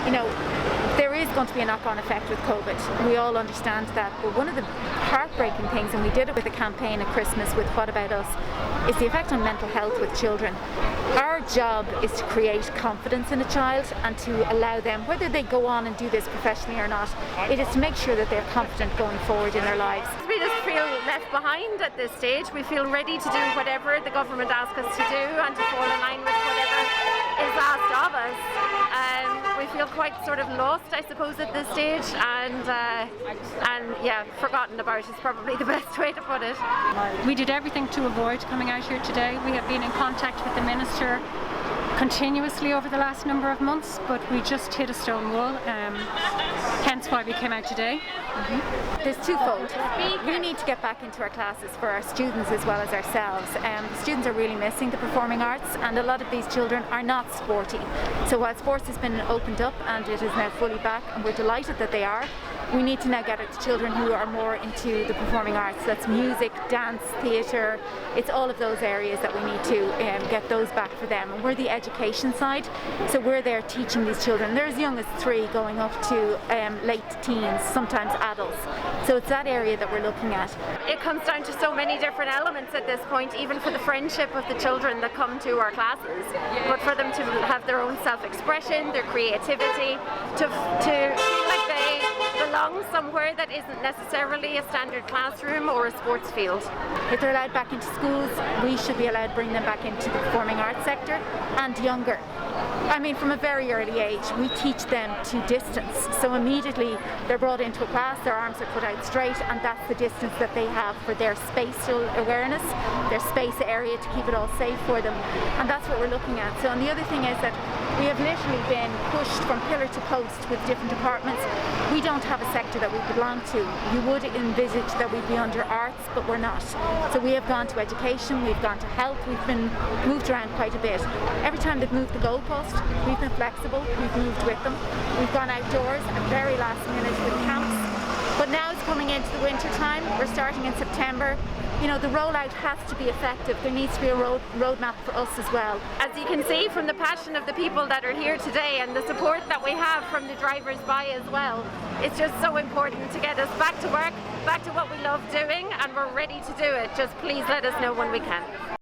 you know, there is going to be a knock-on effect with COVID. We all understand that. But one of the heartbreaking things, and we did it with a campaign at Christmas with What About Us, is the effect on mental health with children. Our job is to create confidence in a child and to allow them, whether they go on and do this professionally or not, it is to make sure that they're confident going forward in their lives. We just feel left behind at this stage. We feel ready to do whatever the government asks us to do and to fall in line with whatever is asked of us. We feel quite sort of lost, I suppose, at this stage, and yeah, forgotten about is probably the best way to put it. We did everything to avoid coming out here today. We have been in contact with the Minister continuously over the last number of months, but we just hit a stone wall, hence why we came out today. There's twofold. We need to get back into our classes for our students as well as ourselves. The students are really missing the performing arts, and a lot of these children are not sporty. So while sports has been opened up and it is now fully back, and we're delighted that they are, we need to now get it to children who are more into the performing arts. That's music, dance, theatre. It's all of those areas that we need to get those back for them. And we're the education side, so we're there teaching these children. They're as young as 3 going up to late teens, sometimes adults. So it's that area that we're looking at. It comes down to so many different elements at this point, even for the friendship of the children that come to our classes, but for them to have their own self-expression, their creativity, to feel like they belong somewhere that isn't necessarily a standard classroom or a sports field. If they're allowed back into schools, we should be allowed to bring them back into the performing arts sector, and younger. I mean, from a very early age, we teach them to distance. So immediately they're brought into a class, their arms are put out straight, and that's the distance that they have for their spatial awareness, their space area, to keep it all safe for them. And that's what we're looking at. So, and the other thing is that we have literally been pushed from pillar to post with different departments. We don't have a sector that we belong to. You would envisage that we'd be under arts, but we're not. So we have gone to education, we've gone to health, we've been moved around quite a bit. Every time they've moved the goalpost, we've been flexible, we've moved with them. We've gone outdoors at the very last minute with camps. But now it's coming into the winter time. We're starting in September. You know, the rollout has to be effective. There needs to be a roadmap for us as well. As you can see from the passion of the people that are here today and the support that we have from the drivers by as well, it's just so important to get us back to work, back to what we love doing, and we're ready to do it. Just please let us know when we can.